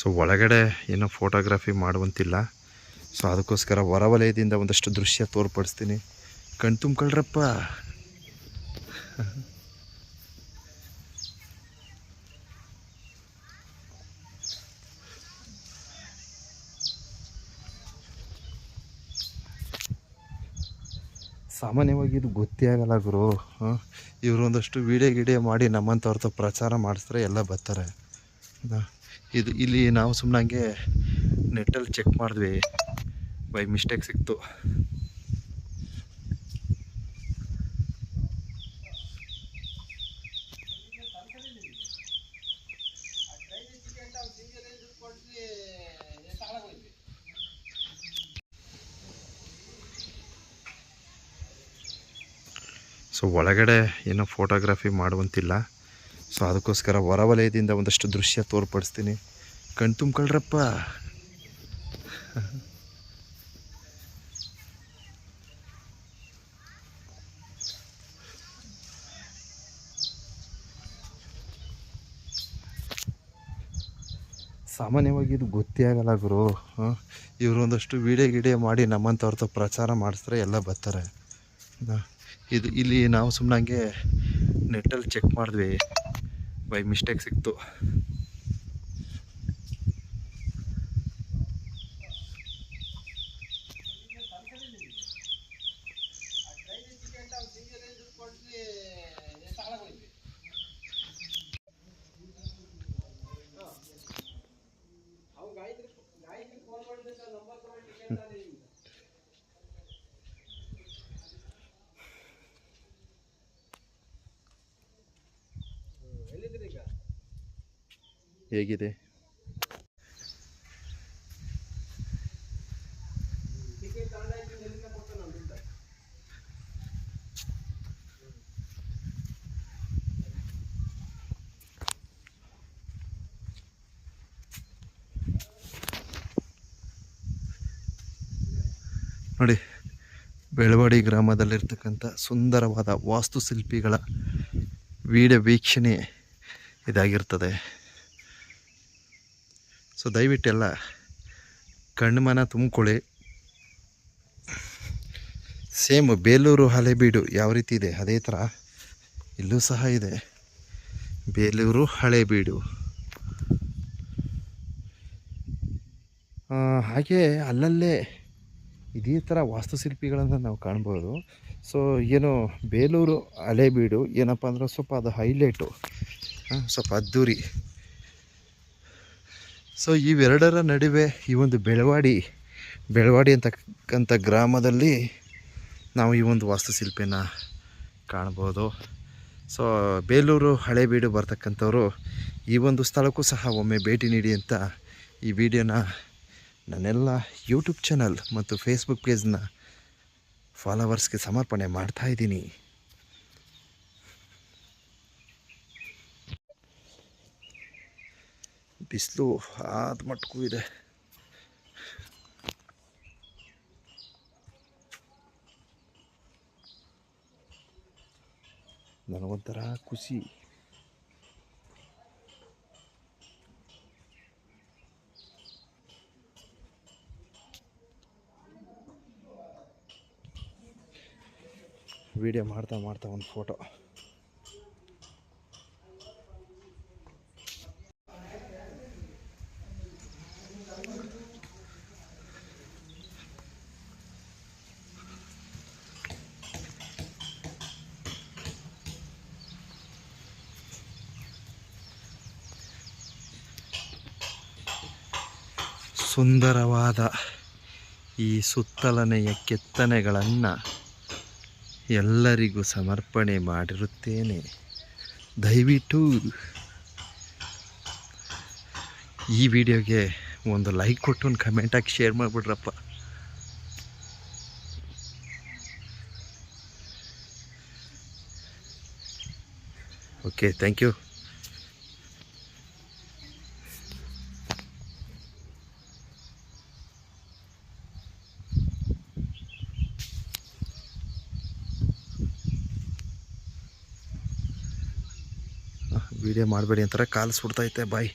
So ಒಳಗಡೆ ಏನೋ photography ಮಾಡುವಂತಿಲ್ಲ. ಸೊ ಅದಕ್ಕೋಸ್ಕರ ಹೊರವಲಯದಿಂದ ಒಂದಷ್ಟು ದೃಶ್ಯ ತೋರ್ಪಡಿಸ್ತೀನಿ. ಕಣ್ ತುಂಬ್ಕೊಳ್ರಪ್ಪ. ಸಾಮಾನ್ಯವಾಗಿ ಇದು ಗೊತ್ತೇ ಆಗಲ್ಲ ಗುರು. ಇವರು ಒಂದಷ್ಟು ವಿಡಿಯೋ ಮಾಡಿ ನಮ್ಮಂಥವ್ರದ್ದು ಪ್ರಚಾರ ಮಾಡಿಸಿದ್ರೆ ಎಲ್ಲ ಬರ್ತಾರೆ. ಇದು ಇಲ್ಲಿ ನಾವು ಸುಮ್ಮನೆ ಹಂಗೆ ನೆಟ್ಟಲ್ಲಿ ಚೆಕ್ ಮಾಡಿದ್ವಿ, ಬೈ ಮಿಸ್ಟೇಕ್ ಸಿಕ್ತು. ಸೊ ಒಳಗಡೆ ಏನೋ ಫೋಟೋಗ್ರಫಿ ಮಾಡುವಂತಿಲ್ಲ. ಸೊ ಅದಕ್ಕೋಸ್ಕರ ಹೊರವಲಯದಿಂದ ಒಂದಷ್ಟು ದೃಶ್ಯ ತೋರ್ಪಡಿಸ್ತೀನಿ. ಕಣ್ ತುಂಬ್ಕೊಳ್ರಪ್ಪ. ಸಾಮಾನ್ಯವಾಗಿ ಇದು ಗೊತ್ತೇ ಆಗಲ್ಲ ಗುರು. ಇವರು ಒಂದಷ್ಟು ವಿಡಿಯೋ ಮಾಡಿ ನಮ್ಮಂಥವ್ರದ್ದು ಪ್ರಚಾರ ಮಾಡಿಸಿದ್ರೆ ಎಲ್ಲ ಬರ್ತಾರೆ. ಇದು ಇಲ್ಲಿ ನಾವು ಸುಮ್ಮನೆ ಹಂಗೆ ನೆಟ್ಟಲ್ಲಿ ಚೆಕ್ ಮಾಡಿದ್ವಿ, ಬೈ ಮಿಸ್ಟೇಕ್ ಸಿಕ್ತು. ಹೇಗಿದೆ ನೋಡಿ, ಬೆಳವಾಡಿ ಗ್ರಾಮದಲ್ಲಿರ್ತಕ್ಕಂಥ ಸುಂದರವಾದ ವಾಸ್ತುಶಿಲ್ಪಿಗಳ ವಿಡಿಯೋ ವೀಕ್ಷಣೆ ಇದಾಗಿರ್ತದೆ. ಸೊ ದಯವಿಟ್ಟೆಲ್ಲ ಕಣ್ಮನ ತುಂಬಿಕೊಳ್ಳಿ. ಸೇಮ್ ಬೇಲೂರು ಹಳೆಬೀಡು ಯಾವ ರೀತಿ ಇದೆ ಅದೇ ಥರ ಇಲ್ಲೂ ಸಹ ಇದೆ. ಬೇಲೂರು ಹಳೆಬೀಡು. ಹಾಗೆ ಅಲ್ಲಲ್ಲೇ ಇದೇ ಥರ ವಾಸ್ತುಶಿಲ್ಪಿಗಳನ್ನು ನಾವು ಕಾಣ್ಬೋದು. ಸೊ ಏನು ಬೇಲೂರು ಹಳೆಬೀಡು ಏನಪ್ಪ ಅಂದ್ರೆ ಸ್ವಲ್ಪ ಅದು ಹೈಲೈಟು, ಸ್ವಲ್ಪ ಅದ್ದೂರಿ. ಸೊ ಇವೆರಡರ ನಡುವೆ ಈ ಒಂದು ಬೆಳವಾಡಿ ಅಂತಕ್ಕಂಥ ಗ್ರಾಮದಲ್ಲಿ ನಾವು ಈ ಒಂದು ವಾಸ್ತುಶಿಲ್ಪಿನ ಕಾಣ್ಬೋದು. ಸೊ ಬೇಲೂರು ಹಳೆಬೀಡು ಬರ್ತಕ್ಕಂಥವ್ರು ಈ ಒಂದು ಸ್ಥಳಕ್ಕೂ ಸಹ ಒಮ್ಮೆ ಭೇಟಿ ನೀಡಿ ಅಂತ ಈ ವಿಡಿಯೋನ ನನ್ನೆಲ್ಲ ಯೂಟ್ಯೂಬ್ ಚಾನಲ್ ಮತ್ತು ಫೇಸ್ಬುಕ್ ಪೇಜ್ನ ಫಾಲೋವರ್ಸ್ಗೆ ಸಮರ್ಪಣೆ ಮಾಡ್ತಾಯಿದ್ದೀನಿ. ಬಿಸಿಲು ಆದ ಮಟ್ಟಕ್ಕೂ ಇದೆ. ನನಗೊಂಥರ ಖುಷಿ. ವಿಡಿಯೋ ಮಾಡ್ತಾ ಒಂದು ಫೋಟೋ. ಸುಂದರವಾದ ಈ ಸುತ್ತಲನೆಯ ಕೆತ್ತನೆಗಳನ್ನು ಎಲ್ಲರಿಗೂ ಸಮರ್ಪಣೆ ಮಾಡಿರುತ್ತೇನೆ. ದಯವಿಟ್ಟು ಈ ವಿಡಿಯೋಗೆ ಒಂದು ಲೈಕ್ ಕೊಟ್ಟು ಒಂದು ಕಮೆಂಟ್ ಹಾಕಿ ಶೇರ್ ಮಾಡಿಬಿಡ್ರಪ್ಪ. Okay, thank you. ವಿಡಿಯೋ ಮಾಡಬೇಡಿ ಅಂತಾರೆ, ಕಾಲು ಸುಡ್ತೈತೆ. ಬಾಯ್.